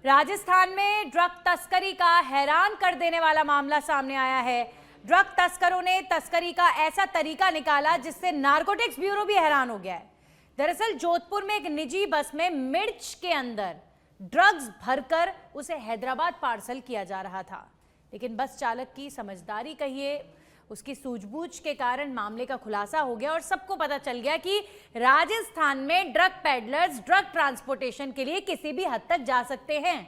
राजस्थान में ड्रग तस्करी का हैरान कर देने वाला मामला सामने आया है। ड्रग तस्करों ने तस्करी का ऐसा तरीका निकाला जिससे नारकोटिक्स ब्यूरो भी हैरान हो गया है। दरअसल जोधपुर में एक निजी बस में मिर्च के अंदर ड्रग्स भरकर उसे हैदराबाद पार्सल किया जा रहा था, लेकिन बस चालक की समझदारी कहिए, उसकी सूझबूझ के कारण मामले का खुलासा हो गया और सबको पता चल गया कि राजस्थान में ड्रग पेडलर्स ड्रग ट्रांसपोर्टेशन के लिए किसी भी हद तक जा सकते हैं।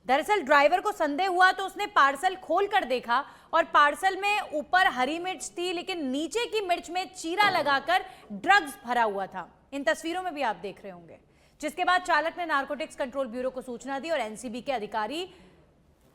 दरअसल ड्राइवर को संदेह हुआ तो उसने पार्सल खोल कर देखा और पार्सल में ऊपर हरी मिर्च थी, लेकिन नीचे की मिर्च में चीरा लगाकर ड्रग्स भरा हुआ था। इन तस्वीरों में भी आप देख रहे होंगे। जिसके बाद चालक ने नारकोटिक्स कंट्रोल ब्यूरो को सूचना दी और एनसीबी के अधिकारी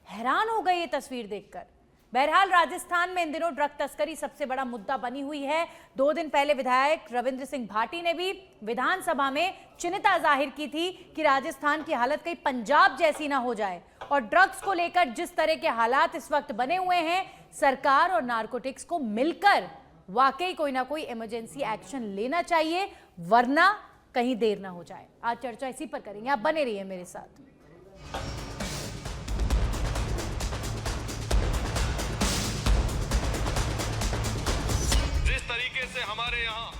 हैरान हो गए ये तस्वीर देखकर। बहरहाल राजस्थान में इन दिनों ड्रग तस्करी सबसे बड़ा मुद्दा बनी हुई है। 2 दिन पहले विधायक रविंद्र सिंह भाटी ने भी विधानसभा में चिंता जाहिर की थी कि राजस्थान की हालत कहीं पंजाब जैसी ना हो जाए, और ड्रग्स को लेकर जिस तरह के हालात इस वक्त बने हुए हैं, सरकार और नारकोटिक्स को मिलकर वाकई कोई ना कोई इमरजेंसी एक्शन लेना चाहिए, वरना कहीं देर ना हो जाए। आज चर्चा इसी पर करेंगे, आप बने रहिए मेरे साथ। तरीके से हमारे यहाँ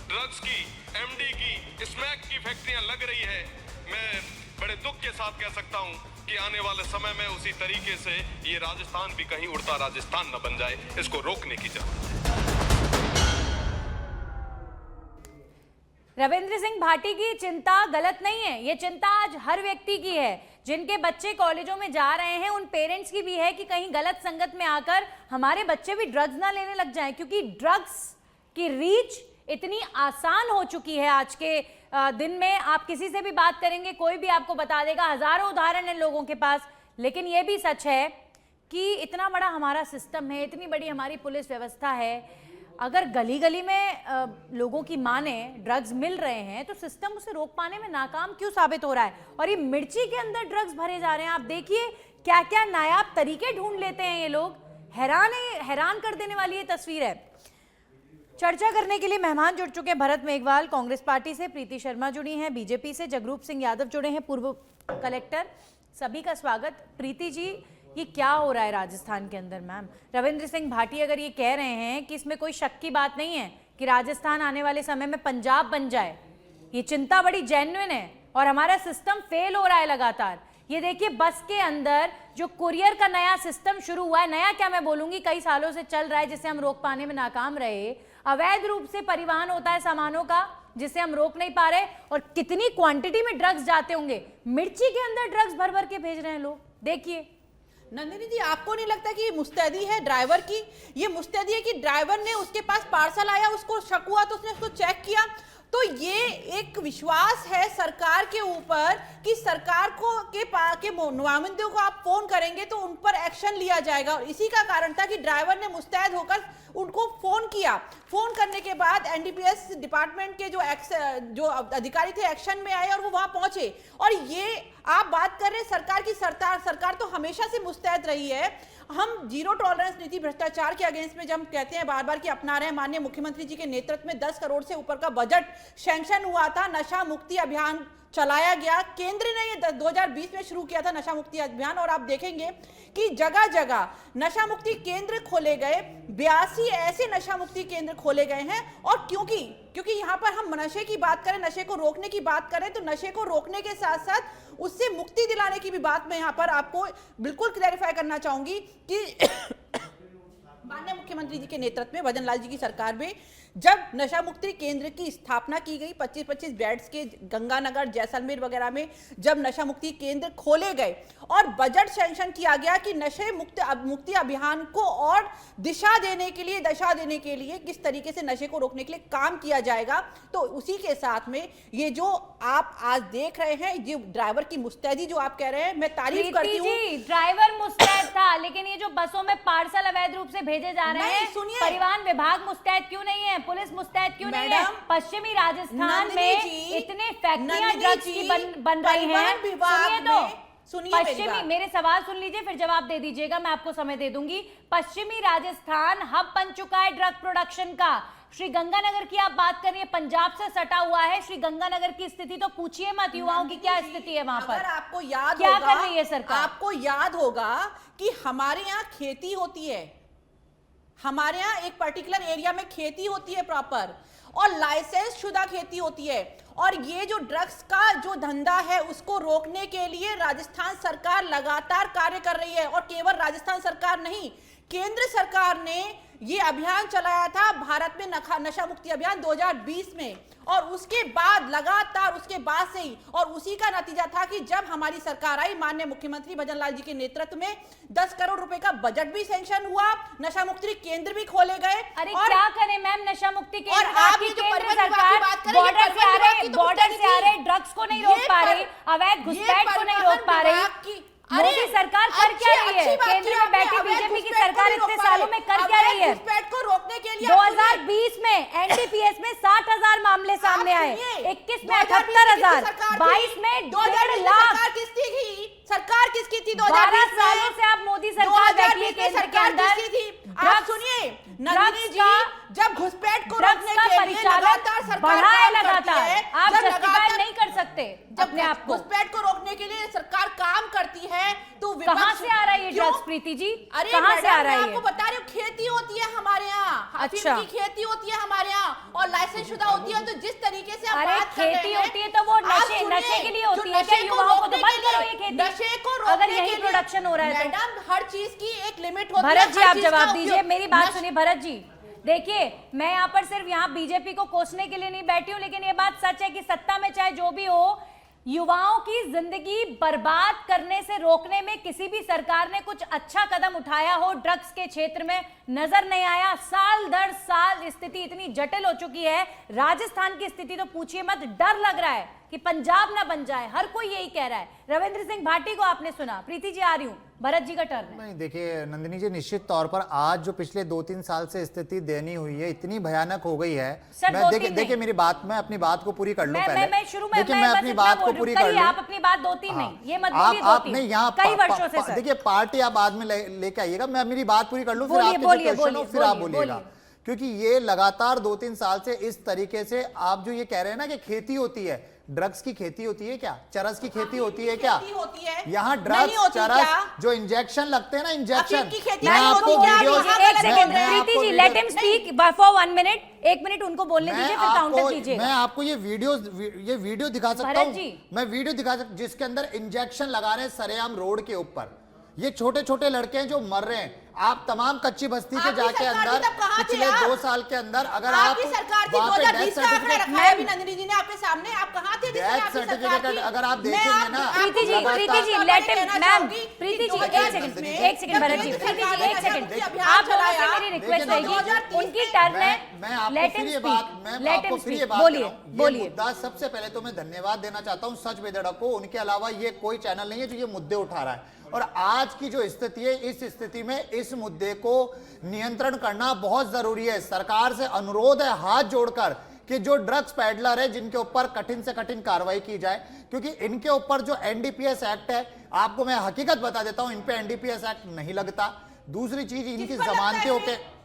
ड्रग्स की, एमडी की, स्मैक की फैक्ट्रियां लग रही है, मैं बड़े दुख के साथ कह सकता हूं कि आने वाले समय में उसी तरीके से ये राजस्थान भी कहीं उड़ता राजस्थान न बन जाए। इसको रोकने की जरूरत है। रविंद्र सिंह भाटी की चिंता गलत नहीं है, ये चिंता आज हर व्यक्ति की है। जिनके बच्चे कॉलेजों में जा रहे हैं उन पेरेंट्स की भी है कि कहीं गलत संगत में आकर हमारे बच्चे भी ड्रग्स ना लेने लग जाएं, क्योंकि ड्रग्स की रीच इतनी आसान हो चुकी है। आज के दिन में आप किसी से भी बात करेंगे, कोई भी आपको बता देगा, हजारों उदाहरण हैं लोगों के पास। लेकिन यह भी सच है कि इतना बड़ा हमारा सिस्टम है, इतनी बड़ी हमारी पुलिस व्यवस्था है, अगर गली गली में लोगों की माने ड्रग्स मिल रहे हैं तो सिस्टम उसे रोक पाने में नाकाम क्यों साबित हो रहा है। और ये मिर्ची के अंदर ड्रग्स भरे जा रहे हैं। आप देखिए क्या क्या नायाब तरीके ढूंढ लेते हैं ये लोग। हैरान कर देने वाली ये तस्वीर है। चर्चा करने के लिए मेहमान जुड़ चुके हैं। भरत मेघवाल कांग्रेस पार्टी से, प्रीति शर्मा जुड़ी हैं बीजेपी से, जगरूप सिंह यादव जुड़े हैं पूर्व कलेक्टर। सभी का स्वागत। प्रीति जी, ये क्या हो रहा है राजस्थान के अंदर? मैम, रविंद्र सिंह भाटी अगर ये कह रहे हैं कि इसमें कोई शक की बात नहीं है कि राजस्थान आने वाले समय में पंजाब बन जाए, ये चिंता बड़ी जेन्युइन है और हमारा सिस्टम फेल हो रहा है लगातार। ये देखिए बस के अंदर जो कुरियर का नया सिस्टम शुरू हुआ है, नया क्या मैं बोलूंगी, कई सालों से चल रहा है, जिसे हम रोक पाने में नाकाम रहे। अवैध रूप से परिवहन होता है सामानों का, जिसे हम रोक नहीं पा रहे, और कितनी क्वांटिटी में ड्रग्स जाते होंगे। मिर्ची के अंदर ड्रग्स भर भर के भेज रहे हैं लोग। देखिए नंदिनी जी, आपको नहीं लगता कि ये मुस्तैदी है ड्राइवर की? ये मुस्तैदी है कि ड्राइवर ने, उसके पास पार्सल आया, उसको शक हुआ तो उसने उसको चेक किया। तो ये एक विश्वास है सरकार के ऊपर कि सरकार के नुमाइंदों को आप फोन करेंगे तो उन पर एक्शन लिया जाएगा। और इसी का कारण था कि ड्राइवर ने मुस्तैद होकर उनको फोन किया। फोन करने के बाद एनडीपीएस डिपार्टमेंट के जो अधिकारी थे एक्शन में आए और वो वहां पहुंचे। और ये आप बात कर रहे हैं सरकार की, सरकार तो हमेशा से मुस्तैद रही है। हम जीरो टॉलरेंस नीति भ्रष्टाचार के अगेंस्ट में जब हम कहते हैं बार बार कि अपना रहे हैं, माननीय मुख्यमंत्री जी के नेतृत्व में 10 करोड़ से ऊपर का बजट सैंक्शन हुआ था, नशा मुक्ति अभियान चलाया गया। केंद्र ने ये 2020 में शुरू किया था नशा मुक्ति अभियान, और आप देखेंगे कि जगह जगह नशा मुक्ति केंद्र खोले गए। 82 ऐसे नशा मुक्ति केंद्र खोले गए हैं। और क्योंकि यहाँ पर हम नशे की बात करें, नशे को रोकने की बात करें, तो नशे को रोकने के साथ साथ उससे मुक्ति दिलाने की भी बात मैं यहाँ पर आपको बिल्कुल क्लैरिफाई करना चाहूंगी कि माननीय मुख्यमंत्री जी के नेतृत्व में भजन लाल जी की सरकार में जब नशा मुक्ति केंद्र की स्थापना की गई, 25-25 बेड्स के गंगानगर, जैसलमेर वगैरह में जब नशा मुक्ति केंद्र खोले गए और बजट सैंक्शन किया गया कि नशे मुक्ति अभियान को और दशा देने के लिए किस तरीके से नशे को रोकने के लिए काम किया जाएगा, तो उसी के साथ में ये जो आप आज देख रहे हैं, ये ड्राइवर की मुस्तैदी जो आप कह रहे हैं, मैं तारीफ करती हूँ। ड्राइवर मुस्तैद था, लेकिन ये जो बसों में पार्सल अवैध रूप से भेजे जा रहे हैं, परिवहन विभाग मुस्तैद क्यों नहीं है? पुलिस मुस्तैद क्यों नहीं है? पश्चिमी राजस्थान में इतने फैक्ट्रियां ड्रग्स की बन रही हैं। सुनिए पश्चिमी, मेरे सवाल सुन लीजिए फिर जवाब दे दीजिएगा, मैं आपको समय दे दूंगी। पश्चिमी राजस्थान हब बन चुका है ड्रग प्रोडक्शन का। श्रीगंगानगर की आप बात कर रही है, पंजाब से सटा हुआ है। श्रीगंगानगर की स्थिति तो पूछिए मत, युवाओं की क्या स्थिति है वहां पर। अगर आपको याद क्या होगा, कर रही है सरकार? आपको याद होगा कि हमारे यहाँ खेती होती है, हमारे यहाँ एक पर्टिकुलर एरिया में खेती होती है प्रॉपर, और लाइसेंस शुदा खेती होती है। और ये जो ड्रग्स का जो धंधा है उसको रोकने के लिए राजस्थान सरकार लगातार कार्य कर रही है। और केवल राजस्थान सरकार नहीं, केंद्र सरकार ने ये अभियान चलाया था भारत में नशा मुक्ति अभियान 2020 में, और उसके बाद लगातार उसके बाद से ही, और उसी का नतीजा था कि जब हमारी सरकार आई, माननीय मुख्यमंत्री भजन लाल जी के नेतृत्व में 10 करोड़ रुपए का बजट भी सैंक्शन हुआ, नशा मुक्ति केंद्र भी खोले गए। अरे और क्या करें मैम, नशा मुक्ति केंद्र, और आप आपकी ये जो केंद्र परिवहन विभाग की सरकार बात कर रही है, बॉर्डर से आ परिवहन रहे विभाग की तो बॉर्डर से आ मुद्दा रहे नहीं ड्रग्स को नहीं ये रोक पा पर- रही, अवैध घुसपैठ को नहीं परिवहन रोक पा रही। विभाग की- मोदी सरकार कर क्या रही है? केंद्र में बैठी बीजेपी की सरकार इतने सालों में कर क्या रही है? घुसपैठ को रोकने के लिए 2020 में एनडीपीएस में 60,000 मामले सामने आए, 21 में 78,000, 22 में 1.5 लाख। सरकार किसकी थी? 12 सालों से आप मोदी सरकार बैठी है 2020 में केंद्र के सरकार अंदर। किसकी थी? आप ड्रग्स- सुनिए, ड्रग्स नंदिनी जी, का- जब घुसपैठ को ड्रग्स रोकने का के लिए परिचालन लगातार सरकार बढ़ा है काम करती लगातार, है, आप जब जस्टिफाई लगातार- नहीं कर सकते जब अपने आप को। घुसपैठ को रोकने के लिए सरकार काम करती है तो कहां विपक्ष से आ रहा है ये क्यों? ड्रग्स, प्रीति जी? अरे कहां से आ मैडम, रहा है मैं ये? आपको बता रही हूँ, खेती होती है हमारे यहाँ, अच्छा। अफीम की खेती होती है हमारे यहाँ, और लाइसेंस शुदा होती है। तो जिस तरीके से आप अरे बात कर रहे खेती हैं, होती है तो वो आप नशे सुनिए, के लिए जो होती है क्या? नशे को युवाओं को तो रोकने बंद के करो लिए- ये खेती। नशे को रोकने अगर के यही लिए- प्रोडक्शन हो रहा है तो। मैडम, हर चीज की एक लिमिट होती है। भरत जी हर आप चीज जवाब का दीजिए, उपयोग- मेरी बात सुनिए भरत जी। देखिए, मैं यहाँ पर सिर्फ यहाँ बीजेपी को कोसने के लिए नहीं बैठी हूँ, लेकिन ये बात सच है कि सत्ता में चाहे जो भी हो, युवाओं की जिंदगी बर्बाद करने से रोकने में किसी भी सरकार ने कुछ अच्छा कदम उठाया हो ड्रग्स के क्षेत्र में नजर नहीं आया। साल दर साल स्थिति इतनी जटिल हो चुकी है, राजस्थान की स्थिति तो पूछिए मत। डर लग रहा है कि पंजाब ना बन जाए, हर कोई यही कह रहा है। रविंद्र सिंह भाटी को आपने सुना, प्रीति जी आ रही हूं, भरत जी का टर्न है। नहीं, देखिए नंदिनी जी, निश्चित तौर पर आज जो पिछले 2-3 साल से स्थिति दयनीय हुई है, इतनी भयानक हो गई है। सर, मैं 2-3 देखिए मेरी बात, मैं अपनी बात को पूरी कर लूं पहले। मैं शुरू में देखिए मैं बस अपनी इतना बात बोल को रही हूं, पूरी कर करिए लूं। आप अपनी बात 2-3 नहीं, ये मत आप बोलिए 2-3, नहीं, यहाँ कई वर्षों से सर। देखिए पार्टी आप बाद में लेके आइएगा, मैं मेरी बात पूरी कर लूं, फिर बोलिए, आपके जो बोलिए, क्वेश्चन हो बोलिए, फिर आप बोलिए, बोलिएगा। बोलिए। क्योंकि ये लगातार 2-3 साल से इस तरीके से आप जो ये कह रहे हैं ना कि खेती होती है, ड्रग्स की खेती होती है क्या? चरस की खेती होती है क्या? खेती होती है। यहाँ नहीं ड्रग्स होती चरस क्या? जो इंजेक्शन लगते हैं ना, इंजेक्शन, अफीम की खेती मैं नहीं आपको होती क्या? वीडियोस- यहाँ एक सेकंड मैं प्रीति आपको जी, let him video- speak for 1 minute. 1 minute उनको बोलने दीजिए, फिर काउंटर कीजिए। मैं आपको ये वीडियो दिखा सकता भरत हूँ। जी। मैं वीडियो दिखा सकता जिसके अंदर इंजेक्शन लगा रहे हैं सरेआम रोड के ऊपर। ये छोटे छोटे लड़के हैं जो मर रहे हैं। आप तमाम कच्ची बस्ती के आपकी जाके सरकार अंदर थी तब कहाँ थे पिछले आप? 2 साल के अंदर अगर आप आपकी सरकार थी, वहाँ पे 2020 डेथ का आंकड़ा सर्टिफिकेट रखा है अभी नंदिनी जी ने आपके सामने। आप कहाँ थे जिस समय डेथ आपकी सरकार सर्टिफिकेट थी? अगर आप मैं देखेंगे ना, प्रीति जी, लगातार- प्रीति जी, आपको लेट मैं हिम, कहना मैम, चाहूंगी कि प्रीति जी, 2020 में एक सेकंड भरत जी, प्रीति जी, एक सेकंड। अभियान आप लोगों से चलाया। मेरी रिक्वेस्ट देखिए, रहेगी, 2030 उनकी टर्न है, मैं आपको लेट फिर हिम ये बात स्पीक, मैं लेट आपको हिम फिर ये स्पीक। बात बोलिए, कर रहा हूं। ये बोलिए। मुद्दा सबसे पहले तो मैं धन्यवाद देना चाहता हूं सच बेधड़क को। उनके अलावा ये कोई चैनल नहीं है जो ये मुद्दे उठा रहा है। और आज की जो स्थिति है, इस स्थिति में इस मुद्दे को नियंत्रण करना बहुत जरूरी है। सरकार से अनुरोध है हाथ जोड़कर कि जो ड्रग्स पैडलर है जिनके ऊपर कठिन से कठिन कार्रवाई की जाए, क्योंकि इनके ऊपर जो एनडीपीएस एक्ट है, आपको मैं हकीकत बता देता हूं, इन पे एनडीपीएस एक्ट नहीं लगता। दूसरी चीज, इनकी किस पर लगता है जमानतों फिर? के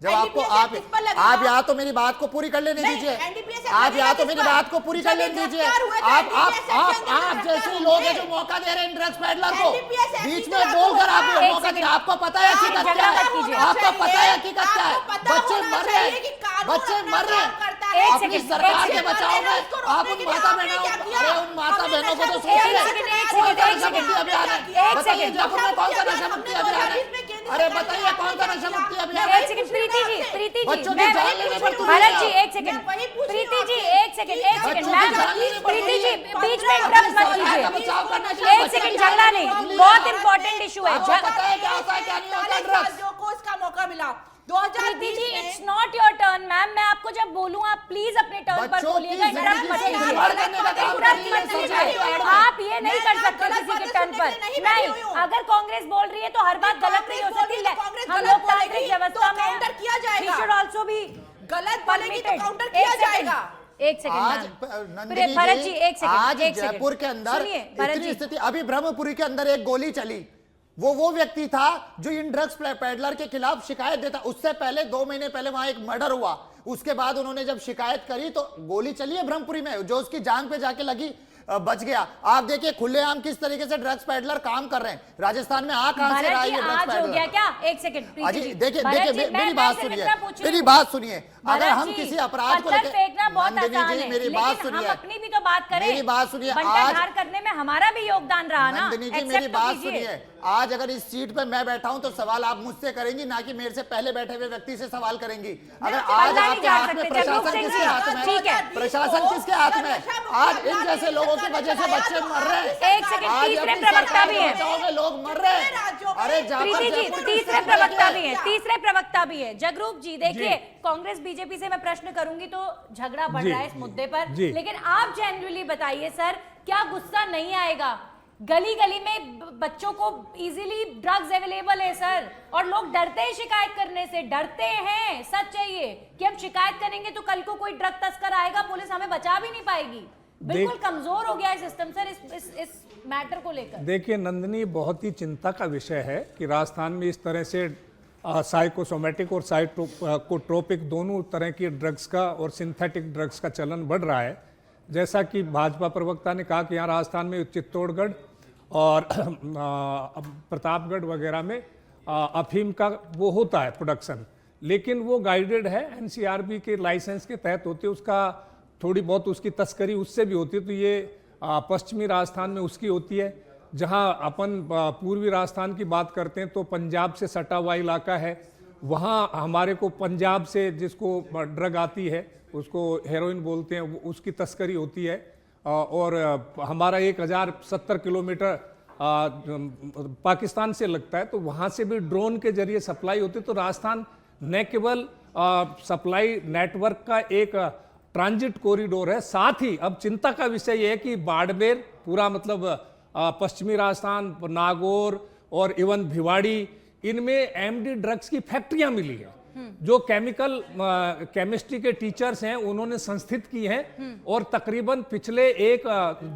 जब आपको NDPS आप किस पर लगेगा? आप या तो मेरी बात को पूरी कर लेने नहीं, दीजिए, NDPS आप लगेगा या तो किस मेरी पर? बात को पूरी कर जब लेने ये दीजिए। गिरफ्तार हुए तो आप NDPS आप एक्ट के अंदर आप जैसे गिरफ्तार लोग हैं होंगे। जो मौका दे रहे हैं इन ड्रग्स पैडलर को, NDPS एक्ट बीच की में तो लागू बोलकर होगा। आप एक मौका दे, सेकंड। आपको पता है हकीकत झगड़ा क्या मत है? कीजिए। आपको पता है हकीकत क्या है? आपको पता बच्चे होना मर रहे चाहिए कि हैं, कानून बच्चे अपना मर रहे काम हैं। करता है। एक अपनी सेकंड, सरकार एक के सेकंड। बचाव में उसको आप रोकने उन के लिए माता आपने बहनों क्या किया? अरे उन माता हमने बहनों को तो नशा सोचिए। एक सेकंड, एक कौन सा सेकंड, नशा मुक्ति एक अभियान है? सेकंड। बताइए जयपुर में कौन सा नशा मुक्ति अभियान है? 2020 में केंद्र अरे सरकार बताइए ने कौन सा आपने नशा क्या मुक्ति किया? अभियान मैं है? एक सेकंड प्रीति जी, प्रीति जी, बच्चों की मैं जान लेने पर तुले भरत हैं। जी एक सेकंड, मैं वही पूछ रही प्रीति हूँ जी आपसे एक सेकंड, एक कि सेकंड, बच्चों मैम की जान लेने पर प्रीति जी तुले हैं। बीच में इंटरप्ट मत सरकार का कीजिए। बचाव करना चाहिए। एक सेकंड, झगड़ा नहीं, बहुत इंपॉर्टेंट इशू है। आपको पता है क्या होता है, क्या नहीं होता ड्रग्स? जो को इसका मौका मिला प्रीति 2020 जी, में it's not your turn ma'am. मैं आपको जब बोलूं आप प्लीज अपने टर्न पर बच्चों की बोलिएगा, इंटरप्ट मत जिंदगी से कीजिए। खिलवाड़ करने का काम इंटरप्ट कर रही है मत सरकार। कीजिए। आप ये नहीं कर सकते गलत किसी के बातें टर्न सुनने पर। के लिए नहीं बैठी हुई नहीं, हूँ। अगर कांग्रेस बोल रही है तो हर बात गलत नहीं हो सकती। कांग्रेस हम गलत लोकतांत्रिक बोलेगी व्यवस्था तो काउंटर में किया जाएगा। we should also be गलत बोलेगी तो permitted। काउंटर एक किया सेकंड, जाएगा। एक सेकंड आज मैम। नंदिनी भरत जी एक सेकंड, आज एक सेकंड। जयपुर के अंदर सुनिए भरत इतनी जी, स्थिति, अभी ब्रह्मपुरी के अंदर एक गोली चली, वो व्यक्ति था जो इन ड्रग्स पैडलर के खिलाफ शिकायत देता। उससे पहले 2 महीने पहले वहां एक मर्डर हुआ, उसके बाद उन्होंने जब शिकायत करी तो गोली चली है ब्रह्मपुरी में, जो उसकी जांग पे जाके लगी बच गया। आप देखिए खुलेआम किस तरीके से ड्रग्स पेडलर काम कर रहे हैं राजस्थान में। कहां से रहा है ये ड्रग्स आज हो गया पेडलर? क्या? एक सेकंड देखिए देखिए मेरी बात सुनिए, मेरी बात सुनिए। अगर हम किसी अपराध को लेकर, फेंकना बहुत आसान है, मेरी बात सुनिए, हम अपनी भी तो बात करें। मेरी बात सुनिए, आज करने में हमारा भी योगदान रहा ना। नंदिनी जी मेरी बात सुनिए, आज अगर इस सीट पे मैं बैठा हूं तो सवाल आप मुझसे करेंगी, ना कि मेरे से पहले बैठे हुए व्यक्ति से सवाल करेंगी। अगर आज आपके हाथ में प्रशासन किसके हाथ में है? प्रशासन किसके हाथ में है? आज इन जैसे लोगों की वजह से बच्चे मर रहे हैं। एक सेकंड, तीसरे प्रवक्ता भी है, लोग मर रहे हैं। अरे प्रीति जी तीसरे प्रवक्ता भी है, तीसरे प्रवक्ता भी है। जगरूप जी देखिए, कांग्रेस बीजेपी से मैं प्रश्न करूंगी तो झगड़ा बढ़ रहा है इस मुद्दे पर, लेकिन आप जेन्युइनली बताइए सर, क्या गुस्सा नहीं आएगा? गली गली में बच्चों को इजीली ड्रग्स अवेलेबल है सर, और लोग डरते हैं शिकायत करने से, डरते हैं। सच है ये कि हम शिकायत करेंगे तो कल को कोई ड्रग तस्कर आएगा, पुलिस हमें बचा भी नहीं पाएगी। बिल्कुल कमजोर हो गया है सिस्टम सर इस मैटर को लेकर। देखिए नंदिनी, बहुत ही चिंता का विषय है कि राजस्थान में इस तरह से साइकोसोमेटिक और साइकोट्रोपिक दोनों तरह की ड्रग्स का और सिंथेटिक ड्रग्स का चलन बढ़ रहा है। जैसा कि भाजपा प्रवक्ता ने कहा कि यहाँ राजस्थान में चित्तौड़गढ़ और प्रतापगढ़ वगैरह में अफीम का वो होता है प्रोडक्शन, लेकिन वो गाइडेड है, एनसीआरबी के लाइसेंस के तहत होती है, उसका थोड़ी बहुत उसकी तस्करी उससे भी होती है। तो ये पश्चिमी राजस्थान में उसकी होती है। जहाँ अपन पूर्वी राजस्थान की बात करते हैं तो पंजाब से सटा हुआ इलाका है, वहाँ हमारे को पंजाब से जिसको ड्रग आती है उसको हेरोइन बोलते हैं, उसकी तस्करी होती है। और हमारा 1070 किलोमीटर पाकिस्तान से लगता है, तो वहाँ से भी ड्रोन के जरिए सप्लाई होती है। तो राजस्थान न केवल सप्लाई नेटवर्क का एक ट्रांजिट कॉरिडोर है, साथ ही अब चिंता का विषय यह है कि बाड़मेर पूरा मतलब पश्चिमी राजस्थान, नागौर और इवन भिवाड़ी, इनमें एमडी ड्रग्स की फैक्ट्रियां मिली है, जो केमिस्ट्री के टीचर्स हैं उन्होंने संस्थित की हैं, और तकरीबन पिछले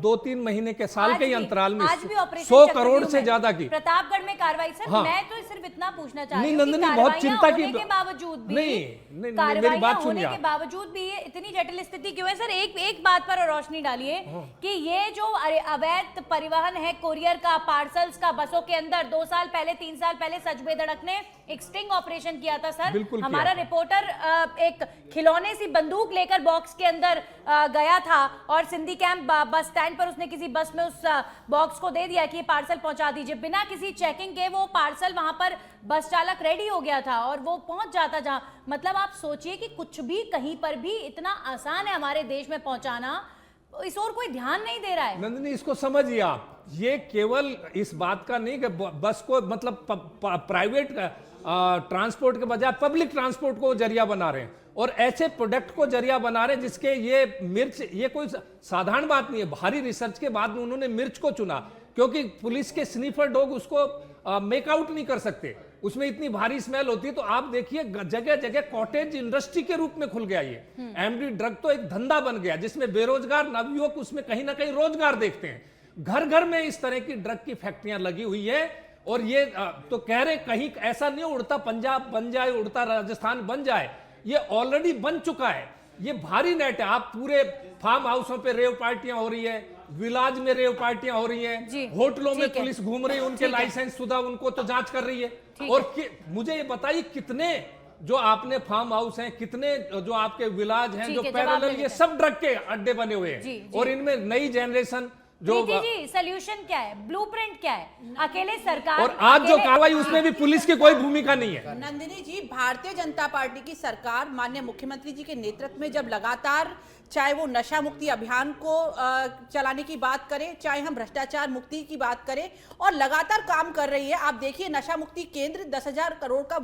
2-3 महीने के साल के अंतराल में 100 करोड़ से ज्यादा की प्रतापगढ़ में कार्रवाई। सर मैं तो सिर्फ इतना पूछना चाह रही हूं कि बहुत चिंता की के बावजूद भी मेरी बात सुनिए, के बावजूद भी ये इतनी जटिल स्थिति क्यों है सर? एक बात पर रोशनी डालिए कि ये जो अवैध परिवहन है कोरियर का, पार्सल्स का, बसों के अंदर 2 साल पहले 3 साल पहले सचबेदड़क ने एक स्टिंग ऑपरेशन किया था सर। हमारा रिपोर्टर एक खिलौने सी बंदूक लेकर बॉक्स के अंदर गया था और सिंधी कैंप बस स्टैंड पर उसने किसी बस में उस बॉक्स को दे दिया कि पार्सल पहुंचा दीजिए। बिना किसी चेकिंग के वो पार्सल वहां पर बस चालक रेडी हो गया था और वो पहुंच जाता जहां। मतलब आप सोचिए कि कुछ भी कहीं पर भी इतना आसान है हमारे देश में पहुंचाना, इस और कोई ध्यान नहीं दे रहा है। नंदिनी, इसको समझिए आप, ये केवल इस बात का नहीं कि बस को मतलब प्राइवेट ट्रांसपोर्ट के बजाय पब्लिक ट्रांसपोर्ट को जरिया बना रहे हैं, और ऐसे प्रोडक्ट को जरिया बना रहे हैं जिसके ये मिर्च, ये कोई साधारण बात नहीं है। भारी रिसर्च के बाद में उन्होंने मिर्च को चुना, क्योंकि पुलिस के स्नीफर डॉग उसको मेकआउट नहीं कर सकते, उसमें इतनी भारी स्मेल होती है। तो आप देखिए जगह जगह कॉटेज इंडस्ट्री के रूप में खुल गया ये एमडी ड्रग, तो एक धंधा बन गया जिसमें बेरोजगार नवयुवक उसमें कहीं ना कहीं रोजगार देखते हैं। घर घर में इस तरह की ड्रग की फैक्ट्रियां लगी हुई है, और ये तो कह रहे कहीं ऐसा नहीं उड़ता पंजाब बन जाए, उड़ता राजस्थान बन जाए, ये ऑलरेडी बन चुका है। ये भारी नेट है। आप पूरे फार्म हाउसों पे रेव पार्टियां हो रही है, विलाज में रेव पार्टियां हो रही हैं, होटलों में पुलिस घूम रही है, उनके लाइसेंस शुदा उनको तो जांच कर रही है। और मुझे ये बताइए कितने जो आपने फार्म हाउस हैं, कितने जो आपके विलाज हैं जो पैरेलल, ये सब ड्रग के अड्डे बने हुए हैं, और इनमें नई जनरेशन जो जी सॉल्यूशन क्या है, ब्लूप्रिंट क्या है? अकेले सरकार और आज जो कार्रवाई उसमें भी पुलिस की कोई भूमिका नहीं है। नंदिनी जी, भारतीय जनता पार्टी की सरकार माननीय मुख्यमंत्री जी के नेतृत्व में जब लगातार, चाहे वो नशा मुक्ति अभियान को चलाने की बात करें, चाहे हम भ्रष्टाचार मुक्ति की बात करें, और लगातार काम कर रही है। आप देखिए नशा मुक्ति केंद्र 10,000 करोड़ का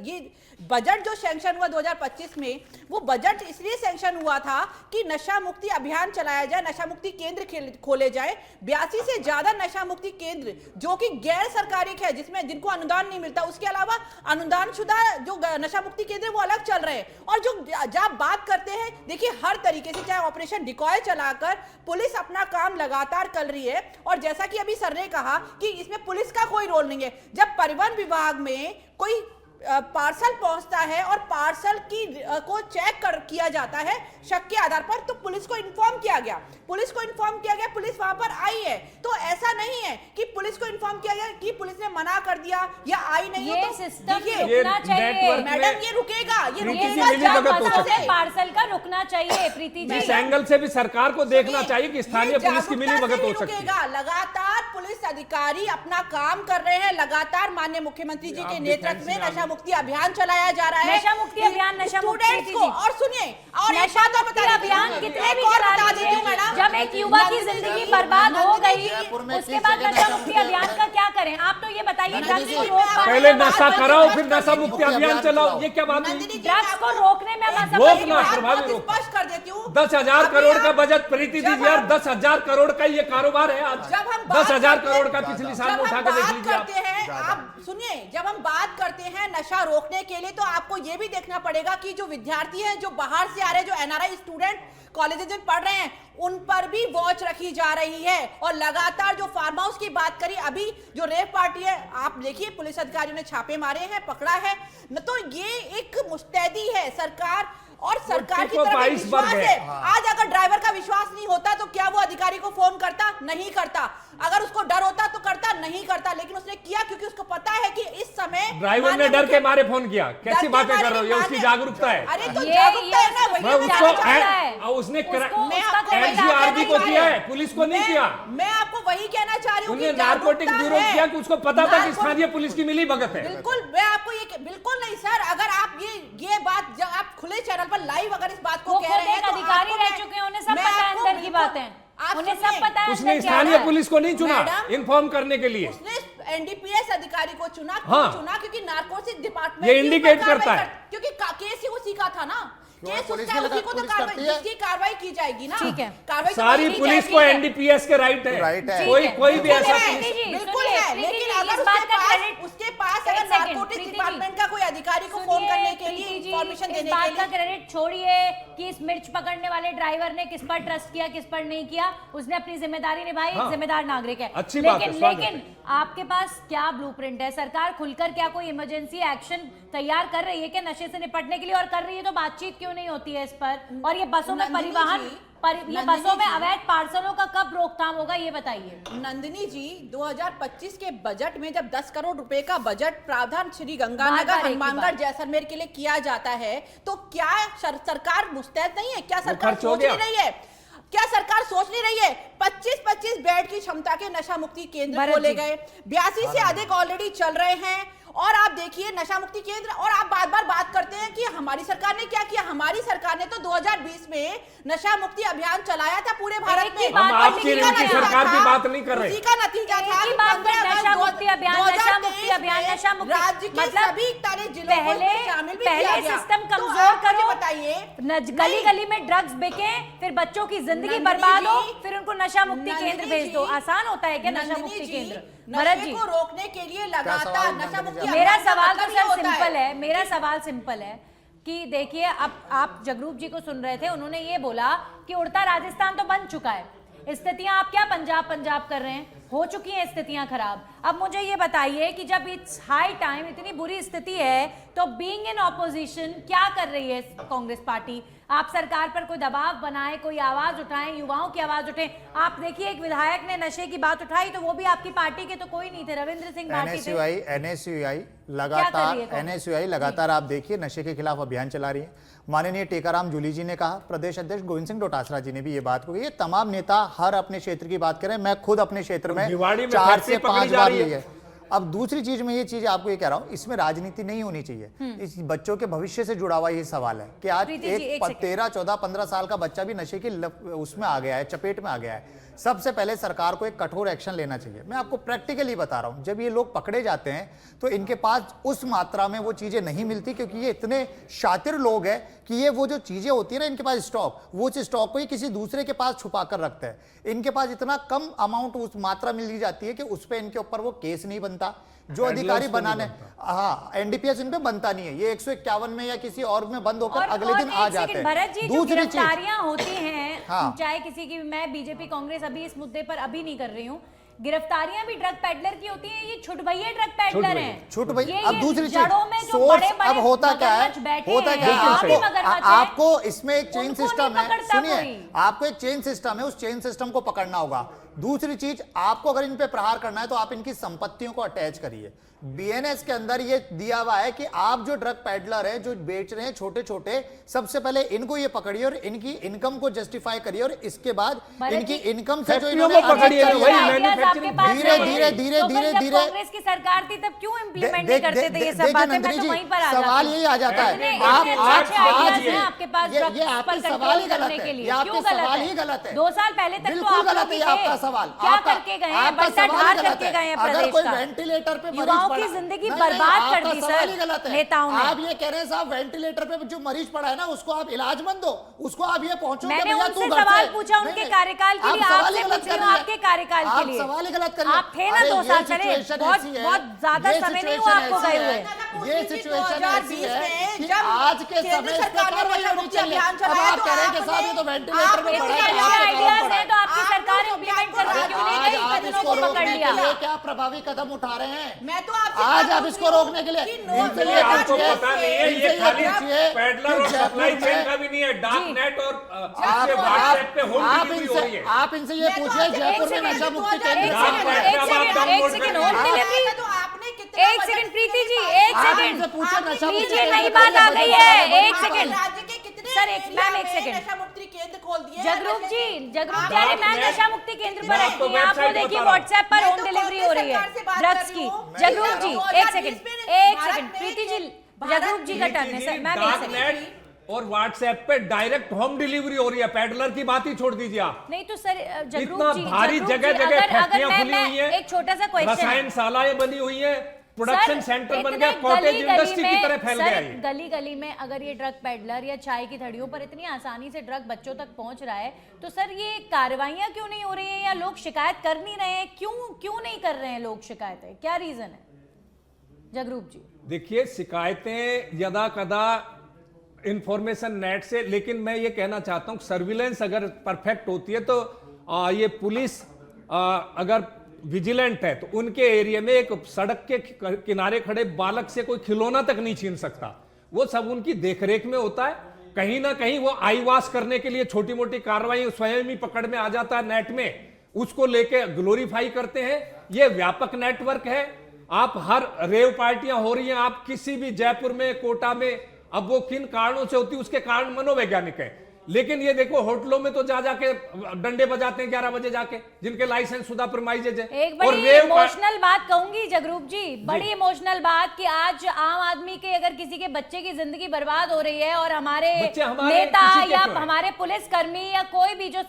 ये बजट जो सैंक्शन हुआ 2025 में, वो बजट इसलिए सैंक्शन हुआ था कि नशा मुक्ति अभियान चलाया जाए, नशा मुक्ति केंद्र खोले जाए। 82 से ज्यादा नशा मुक्ति केंद्र जो कि गैर सरकारी है, जिसमें जिनको अनुदान नहीं मिलता, उसके अलावा अनुदान शुदा जो नशा मुक्ति केंद्र वो अलग चल रहे हैं। और जो जब बात करते हैं, देखिए हर तरीके से, चाहे ऑपरेशन डिकॉय चलाकर पुलिस अपना काम लगातार कर रही है। और जैसा कि अभी सर ने कहा कि इसमें पुलिस का कोई रोल नहीं है। जब परिवहन विभाग में कोई पार्सल पहुंचता है और पार्सल की को चेक किया जाता है शक के आधार पर, तो पुलिस को इन्फॉर्म किया गया, पुलिस वहां पर आई है। तो ऐसा नहीं है कि पुलिस को इन्फॉर्म किया गया कि पुलिस ने मना कर दिया या आई नहीं ये हो। तो सिस्टम देखिए रुकना चाहिए मैडम, ये रुकेगा, ये प्रीति जी, रुकेगा मिली भगत हो जागरूकता सकती है। से। पार्सल का रुकना चाहिए प्रीति जी। इस एंगल से भी सरकार को देखना चाहिए कि स्थानीय ये पुलिस की मिली जागरूकता भगत से हो ही सकती है। रुकेगा। लगातार पुलिस अधिकारी अपना काम कर रहे हैं, लगातार माननीय मुख्यमंत्री जी के नेतृत्व में नशा मुक्ति अभियान चलाया जा रहा है। नशा मुक्ति अभियान, नशा मुक्ति स्टूडेंट्स को, और सुनिए, और एक नशा बात और मुक्ति बता अभियान दीजिए, कितने भी एक और चला बता लीजिए, दीजिए मैडम, जब एक युवा की नंदिनी जिंदगी जी, बर्बाद हो नंदिनी गई, जी, जयपुर में उसके किस बाद जगह नशा नशा मुक्ति मुक्ति अभियान का क्या करें? आप तो ये बताइए, नंदिनी ड्रग्स जी, को मैं रोक आपको पहले बात नशा करके कराओ, स्पष्ट फिर कर नशा देती मुक्ति हूँ। अभियान चलाओ, ये क्या बात हुई? नंदिनी जी, ड्रग्स मैं को आपको रोकने में मैं एक रोकना, बात प्रभावी बहुत रोकना। स्पष्ट कर देती हूँ। 10,000 अभी करोड़ का आप- बजट प्रीति जब दीजिए यार, हम- 10,000 करोड़ का ये कारोबार है आज। जब हम बात 10,000 करते हैं- करोड़ का पिछली साल में जब उठा हम के देख बात लीजिए आप। करते हैं, आप सुनिए, जब हम बात करते हैं नशा रोकने के लिए, तो आपको ये भी देखना पड़ेगा कि जो विद्यार्थी हैं, जो बाहर से आ रहे हैं, जो एनआरआई स्टूडेंट कॉलेजेस में पढ़ रहे हैं, उन पर भी वॉच रखी जा रही है। और लगातार जो फार्म हाउस की बात करी, अभी जो रेप पार्टी है, आप देखिए पुलिस अधिकारियों ने छापे मारे हैं, पकड़ा है न, तो ये एक मुस्तैदी है सरकार, और सरकार की को तरफ एक 22 विश्वास वर्ग है। है। आज अगर ड्राइवर का विश्वास नहीं होता तो क्या वो अधिकारी को फोन करता? नहीं करता। अगर उसको डर होता तो करता? नहीं करता। लेकिन उसने किया क्योंकि उसको पता है कि इस समय ड्राइवर ने डर के मारे फोन किया, कैसी बातें कर रहे हो? ये उसकी जागरूकता है। अरे तो ये जागरूकता है ना, वही मैं मैं उसको जानना चाहता है। उसने मैं आपको वही एनसीआरबी को कहना किया चाह है, रही हूँ। पुलिस को नहीं किया। मैं आपको वही कहना चाह रही हूँ उन्हें कि नारकोटिक जागरूकता ब्यूरो है। किया कि उसको पता था कि नारको- स्थानीय पुलिस की मिली भगत है। बिल्कुल, मैं आपको बिल्कुल नहीं सर, अगर आप ये बात जब आप खुले चैनल पर लाइव अगर इस बात को वो कह खुद रहे हैं एक तो अधिकारी आपको रह मैं- चुके हैं, उन्हें सब मैं पता है आपको अंदर की बिल्कुल- बातें, आप उन्हें सुनिए, सब पता है उसने अंदर क्या स्थानीय है। पुलिस को नहीं चुना मैडम, इन्फॉर्म करने के लिए। उसने एनडीपीएस अधिकारी को चुना, हाँ। चुना क्योंकि नारकोटिक डिपार्टमेंट ये के ऊपर indicate कार्रवाई करता है। क्योंकि केस ही उसी का था ना, क्यों? केस पुलिस उसका, की उसी को तो पुलिस कार्रवाई, करती है। जिसकी कार्रवाई की जाएगी ना। ठीक है। कार्रवाई तो सारी की पुलिस जाएगी। को एनडीपीएस के राइट है। राइट है। कोई कोई भी बिल्कुल ऐसा है। पुलिस- जी, बिल्कुल सुनिए, है, प्रीति लेकिन जी, अगर इस बात का क्रेडिट उसके पास एक अगर second, narcotic Preeti ji. Department का कोई अधिकारी को फोन सुनिए, करने के प्रीति लिए जी, इंफॉर्मेशन इस देने बात के का लिए, क्रेडिट छोड़िए कि इस मिर्च पकड़ने वाले ड्राइवर ने किस पर ट्रस्ट किया, किस पर नहीं किया, उसने अपनी जिम्मेदारी निभाई, हाँ। एक जिम्मेदार नागरिक है। अच्छी बात है, स्वागत लेकिन आपके पास क्या ब्लूप्रिंट है? सरकार खुलकर क्या कोई इमरजेंसी एक्शन तैयार कर रही है कि नशे से निपटने के लिए? और कर रही है तो बातचीत क्यों नहीं होती है इस पर? और ये बसों में नंदिनी परिवहन जी, ये नंदिनी बसों में जी। अवैध पार्सलों का कब रोकथाम होगा, ये बताइए। नंदिनी जी, 2025 के बजट में जब 10 करोड़ रुपए का बजट प्रावधान श्री बार गंगानगर एक ही हनुमानगढ़ बात। जैसलमेर के लिए किया जाता है, तो क्या सरकार मुस्तैद नहीं है? क्या सरकार खर्च हो सोच नहीं गया। रही है? क्या सरकार सोच नहीं रही है? 25-25 बेड की क्षमता के नशा मुक्ति केंद्र भरत खोले जी। गए, 82 से अधिक ऑलरेडी चल रहे हैं। और आप देखिए नशा मुक्ति केंद्र, और आप बार बार बात करते हैं कि हमारी सरकार ने क्या किया। हमारी सरकार ने तो 2020 में नशा मुक्ति अभियान चलाया था पूरे भारत एक ही में। बात हम पर आपकी लिखा इनकी गया सरकार की था, बात नहीं कर रहे। उसी का नतीजा एक था ही कि बात पर 15 नशा अगस्त मुक्ति अभियान, नशा मुक्ति अभियान, में नशा मुक्ति राज्य के मतलब सभी 41 जिलों को इसमें शामिल भी किया पहले गया। सिस्टम तो कमजोर आप मुझे करो, बताइए, गली गली में ड्रग्स बिके, फिर बच्चों की जिंदगी नंदिनी बर्बाद हो, जी, फिर उनको नशा मुक्ति नंदिनी केंद्र भेज दो। जी, आसान होता है क्या नशा नंदिनी मुक्ति जी, केंद्र? भरत नशे जी, को रोकने के लिए लगातार सवाल नशा नंदिनी मुक्ति जी? मेरा अभियान का सवाल तो मतलब ये सर होता सिंपल है, मेरा सवाल सिंपल है कि देखिए, अब आप जगरूप जी को सुन रहे थे, उन्होंने ये बोला कि उड़ता राजस्थान तो बन चुका है, स्थितियां आप क्या पंजाब पंजाब कर रहे हैं? हो चुकी हैं स्थितियां खराब। अब मुझे ये बताइए कि जब इट्स हाई टाइम, इतनी बुरी स्थिति है, तो बीइंग इन ऑपोजिशन क्या कर रही है कांग्रेस पार्टी? आप सरकार पर कोई दबाव बनाए, कोई आवाज उठाएं, युवाओं की आवाज उठें। आप देखिए, एक विधायक ने नशे की बात उठाई तो वो भी आपकी पार्टी के तो कोई नहीं थे, रविंद्र सिंह भाटी थे। एनएसयूआई क्या कर रही है कांग्रेस? लगातार लगातार आप देखिए नशे के खिलाफ अभियान चला रही है। माननीय टेकाराम जूली जी ने कहा, प्रदेश अध्यक्ष गोविंद सिंह डोटासरा जी ने भी ये बात कही। ये तमाम नेता हर अपने क्षेत्र की बात करें। मैं खुद अपने क्षेत्र में भिवाड़ी में 4 फैक्ट्री से पकड़ी 5 जा बार रही है। ली है। अब दूसरी चीज में ये चीज आपको ये कह रहा हूं, इसमें राजनीति नहीं होनी चाहिए। इस बच्चों के भविष्य से जुड़ा हुआ ये सवाल है कि आज प्रीति जी, एक सेकंड। 13, 14, 15 साल का बच्चा भी नशे की उसमें आ गया है, चपेट में आ गया है। सबसे पहले सरकार को एक कठोर एक्शन लेना चाहिए। मैं आपको प्रैक्टिकली बता रहा हूं, जब ये लोग पकड़े जाते हैं तो इनके पास उस मात्रा में वो चीजें नहीं मिलती, क्योंकि ये इतने शातिर लोग हैं कि ये वो जो चीजें होती है ना इनके पास स्टॉक, वो स्टॉक को ही किसी दूसरे के पास छुपा कर रखते हैं। इनके पास इतना कम अमाउंट उस मात्रा मिल जाती है कि उस पर इनके ऊपर वो केस नहीं बनता। जो अधिकारी बनाने, हाँ, एनडीपीएस इन पे बनता नहीं है। ये 151 में या किसी और में बंद होकर अगले दिन आ एक जाते सेकंड, हैं। भरत जी, जो दूसरी चीज, गिरफ्तारियां होती हैं, हाँ। चाहे किसी की, मैं बीजेपी कांग्रेस अभी इस मुद्दे पर अभी नहीं कर रही हूं, गिरफ्तारियां भी ड्रग पेडलर की होती हैं, ये छुटभैया ड्रग पेडलर हैं। छूट भाई। ये अब दूसरी चीज, जड़ों में जो सोर्स बड़े-बड़े अब होता क्या है, मगरमच्छ बैठे होता क्या हैं, है, आप भी मगरमच्छ हैं, आपको इसमें एक चेन उनको सिस्टम नहीं है, पकड़ता सुनिए, कोई। आपको एक चेन सिस्टम है, उस चेन सिस्टम को पकड़ना होगा। दूसरी चीज, आपको अगर इन पे प्रहार करना है तो आप इनकी संपत्तियों को अटैच करिए। बीएनएस के अंदर ये दिया हुआ है कि आप जो ड्रग पेडलर है, जो बेच रहे हैं छोटे छोटे, सबसे पहले इनको ये पकड़िए और इनकी इनकम को जस्टिफाई करिए, और इसके बाद इनकी इनकम से जो फैक्ट्रियों इन्होंने को पकड़िए, अर्जित वही किया है, मैन्युफैक्चरिंग धीरे-धीरे कांग्रेस की सरकार थी तब क्यों इंप्लीमेंट नहीं करते थे ये सब देखिए बातें? मैं नंदिनी तो जी, वहीं पर आ सवाल जाती यही आ जाता है, इतने आप अच्छे आज ideas हैं आपके पास ये ड्रग्स आपके पर सवाल ही कंट्रोल गलत करने के है, लिए। ये आपके क्यों गलत सवाल है? ही गलत है। 2 साल पहले तक तो बिल्कुल आप गलत लोग है ही ये थे। आपका सवाल, क्या आपका- करके गए हैं? आपका बंटा सवाल ढार ही गलत करके है। गए हैं अगर प्रदेश कोई का। वेंटिलेटर पे मरीज युवाओं पड़ा- की जिंदगी नहीं, बर्बाद आपका कर दी सवाल सर ही गलत है। नेताओं ने। आप ये कह रहे हैं साहब वेंटिलेटर पे जो मरीज पड़ा है ना, उसको आप इलाज मत दो, उसको आप ये पहुंचो मैंने भैया तू उनसे घर सवाल से- पूछा नहीं, उनके नहीं, कार्यकाल के आप लिए, सवाल आपसे ही गलत पूछ कर रही हूँ रही है। आपके कार्यकाल के आप लिए। सवाल ही गलत कर रही है। आप थे ना अरे 2 ये साल चले, situation बहुत ऐसी है, बहुत ज्यादा ये समय नहीं situation हुआ आपको ऐसी गए है, हुए। ये सिचुएशन ऐसी है कि जब आज के केंद्र समय इस पे सरकार ने कार्रवाई होनी नशामुक्ति चाहिए। अभियान अब चलाया आप तो कह रहे हैं कि आपने- साहब ये तो वेंटिलेटर पे आपने पड़ा है, उसका तो अच्छे आपको आइडियाज पड़ा है। हैं तो आपकी आप सरकार लोग इम्प्लीमेंट अभियान करके चलाओ। क्यों नहीं आज गई? आप कितनों इसको को पकड़ रोकने लिया? के लिए क्या प्रभावी कदम उठा रहे हैं? मैं तो आपसे आज क्या आप पूछ इसको रही हूँ रोकने के लिए कि इनसे नौ- ये आपको पूछिए- पता नहीं है, इनसे ये खाली पूछिए पेडलर कि और सप्लाई जयपुर चेन में- का भी नहीं है, डार्क नेट और आप व्हाट्सएप पे होम आप डिलीवरी हो रही इनसे है। आप इनसे ये मैं तो पूछिए आपसे जयपुर एक में सेकंड, नशा मुक्ति एक केंद्र सेकंड, कहाँ एक है? सेकंड, अब आप डाउनलोड एक सेकंड, कर होम लीजिए। डिलीवरी। तो आपने कितना एक बजट सेकंड प्रीति जी, कितने एक आप सेकंड इनसे पूछे नशा मुक्ति लीजिए, केंद्र नई कहाँ बात आ है? गई है। एक आपने सेकंड राज्य के कितने सर, एरिया मैम, एक में सेकंड। नशा मुक्ति केंद्र खोल दिए? जगरूप जी, जगरूप आप- जी, अरे मैं मैं- नशा मुक्ति केंद्र पर मैं रहती आपको हूँ, आप वो वेबसाइट देखिए बता रहा हूँ। व्हाट्सएप पर मैं होम तो डिलीवरी हो कांग्रेस रही है सरकार से बात ड्रग्स कर की। रही हूँ। जगरूप मैं जी, तो एक 2020 सेकंड, में एक भारत सेकंड में प्रीति जी, भारत जगरूप जी का में टर्न है सर, मैम एक डार्क सेकंड। नेट और व्हाट्सएप पे डायरेक्ट होम डिलीवरी हो रही है, पेडलर की बात ही छोड़ दीजिए आप। नहीं तो सर जगरूप इतना जी, भारी जगरूप जगह जी, जगह अगर फैक्ट्रियां मैं खुली हुई हैं, एक छोटा सा क्वेश्चन रसायनशालाएं बनी हुई हैं, प्रोडक्शन सेंटर बन गया, कॉटेज इंडस्ट्री की तरह फैल गया ये। गली गली में अगर ये ड्रग पेडलर या चाय की थड़ियों पर इतनी आसानी से ड्रग बच्चों तक पहुंच रहा है, तो सर ये कार्रवाइयां क्यों नहीं हो रही हैं या लोग शिकायत कर नहीं रहे हैं? क्यों नहीं कर रहे हैं लोग शिकायतें? क्या रीजन है जगरूप जी? देखिए, शिकायतें यदा कदा इंफॉर्मेशन नेट से, लेकिन मैं ये कहना चाहता हूं सर्विलेंस अगर परफेक्ट होती है तो ये पुलिस अगर विजिलेंट है तो उनके एरिया में एक सड़क के किनारे खड़े बालक से कोई खिलौना तक नहीं छीन सकता। वो सब उनकी देखरेख में होता है। कहीं ना कहीं वो आई वॉश करने के लिए छोटी मोटी कार्रवाई स्वयं ही पकड़ में आ जाता है नेट में, उसको लेके ग्लोरीफाई करते हैं। ये व्यापक नेटवर्क है। आप हर रेव पार्टियां हो रही हैं, आप किसी भी जयपुर में, कोटा में, अब वो किन कारणों से होती है उसके कारण मनोवैज्ञानिक है। लेकिन ये देखो होटलों में तो जा जाके डंडे बजाते हैं 11 बजे जाके, जिनके लाइसेंस शुदा प्रीमाइजेज है। एक बड़ी इमोशनल बात कहूंगी जगरूप जी, बड़ी इमोशनल बात कि आज आम आदमी के अगर किसी के बच्चे की जिंदगी बर्बाद हो रही है और हमारे नेता या हमारे पुलिसकर्मी या कोई भी जो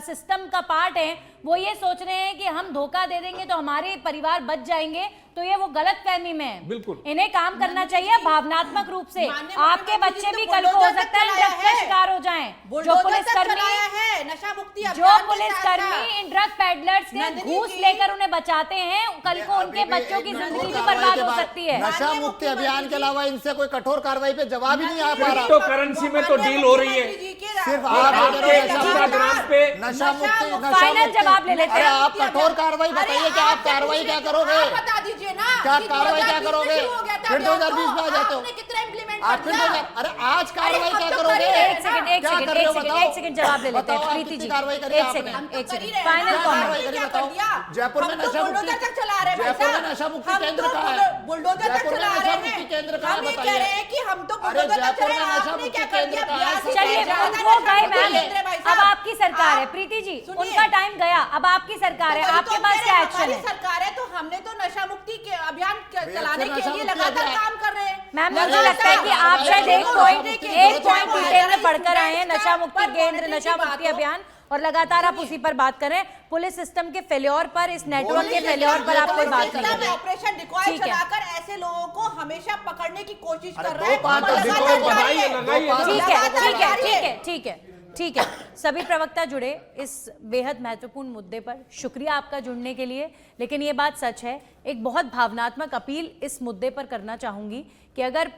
सिस्टम का पार्ट है वो ये सोच रहे हैं कि हम धोखा दे देंगे तो हमारे परिवार बच जाएंगे, तो ये वो गलत फहमी में है। बिल्कुल इन्हें काम करना चाहिए भावनात्मक रूप से। आपके बच्चे भी कल को हो सकता है ड्रग्स का शिकार हो जाएं। जो पुलिसकर्मी है नशा मुक्ति जो पुलिसकर्मी इन ड्रग पेडलर्स से घूस लेकर उन्हें बचाते हैं, कल को उनके बच्चों की जिंदगी भी बर्बाद हो सकती है। नशा मुक्ति अभियान के अलावा इनसे कोई कठोर कार्रवाई पे जवाब ही नहीं आ पा रहा। क्रिप्टो करेंसी में तो डील हो रही है। सिर्फ आप पे नशा मुक्ति फाइनल जवाब ले लेते अरे हैं। आप कठोर कार्रवाई बताइए कि आप कार्रवाई क्या करोगे? बता दीजिए ना, क्या कि कार्रवाई क्या 2020 में करोगे? शुरू हो गया था फिर अभियान, 2020 में आ जाते हो। आपने कितना इम्प्लीमेंट आप कर फिर दिया? अरे आज कार्रवाई हम क्या तो कर करोगे? ही रहे हैं एक सेकंड, एक क्या सेकंड, कर रहे हो एक सेकंड, बताओ? एक सेकंड जवाब ले लेते हैं बताओ, आप प्रीति कितनी जी। कार्रवाई करी एक आपने? सेकंड, हम तो एक कर ही सेकंड, रहे हैं। फाइनल हम कॉमेंट। कार्रवाई करी क्या बताओ। कर दिया? जयपुर में हम तो नशा मुक्ति बुलडोजर तक चला रहे हैं भाई जयपुर में साहब। नशा मुक्ति हम केंद्र तो कहाँ है? बुलडोजर तक जयपुर में चला नशा रहे मुक्ति हैं। केंद्र कहाँ है हम ये कह बताइए? रहे हैं कि हम तो अरे बुलडोजर तक जयपुर चले, में नशा आपने मुक्ति क्या कर केंद्र दिया? कहाँ है? 82 चलिए ज्यादा वो नशा गए मुक्ति मैम, केंद्र है भाई अब साहब। आपकी सरकार है प्रीति जी, सुनिए। उनका टाइम गया, अब आपकी सरकार है, तो वही आपके तो पास कह क्या रहे हैं, एक्शन है? हमारी सरकार है तो हमने तो नशा मुक्ति के अभियान चलाने फिर के नशा लिए मुक्ति लगातार अभियान। काम कर रहे हैं। मैम अरे मुझे लगता है कि ऐसा आप शायद एक पॉइंट दो डिटेल में पढ़कर आए हैं नशा मुक्ति पर केंद्र, मॉनिटरिंग नशा की बात मुक्ति हो। अभियान, और लगातार आप उसी पर बात करें। पुलिस सिस्टम के फेल्योर पर, इस नेटवर्क के पुलिस फेल्योर पर आप कोई बात नहीं सिस्टम कर रहे। ऑपरेशन डिकॉय ठीक है। चलाकर ऐसे लोगों को हमेशा पकड़ने की कोशिश अरे कर दो रहे हैं। पांच और अभी लगातार तो जारी बताइए, है। लगाइए ना। ठीक है, लगातार ठीक है, जारी ठीक है, ठीक है, ठीक है। सभी प्रवक्ता जुड़े इस बेहद महत्वपूर्ण मुद्दे पर, शुक्रिया आपका जुड़ने के लिए। लेकिन ये बात सच है, एक बहुत भावनात्मक अपील इस मुद्दे पर करना चाहूंगी कि अगर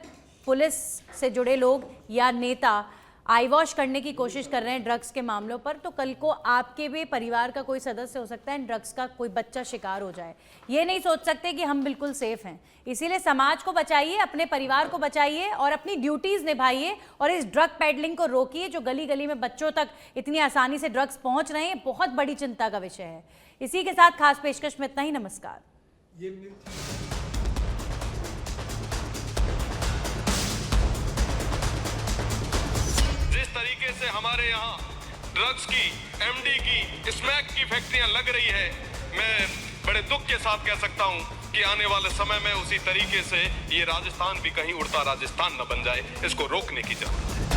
पुलिस से जुड़े लोग या नेता आई वॉश करने की कोशिश कर रहे हैं ड्रग्स के मामलों पर, तो कल को आपके भी परिवार का कोई सदस्य हो सकता है ड्रग्स का कोई बच्चा शिकार हो जाए। ये नहीं सोच सकते कि हम बिल्कुल सेफ हैं। इसीलिए समाज को बचाइए, अपने परिवार को बचाइए और अपनी ड्यूटीज निभाइए और इस ड्रग पेडलिंग को रोकिए जो गली गली में बच्चों तक इतनी आसानी से ड्रग्स पहुंच रहे हैं। बहुत बड़ी चिंता का विषय है। इसी के साथ खास पेशकश में इतना ही। नमस्कार। जिस तरीके से हमारे यहाँ ड्रग्स की, एमडी की, स्मैक की फैक्ट्रियां लग रही है, मैं बड़े दुख के साथ कह सकता हूं कि आने वाले समय में उसी तरीके से ये राजस्थान भी कहीं उड़ता राजस्थान न बन जाए। इसको रोकने की जरूरत है।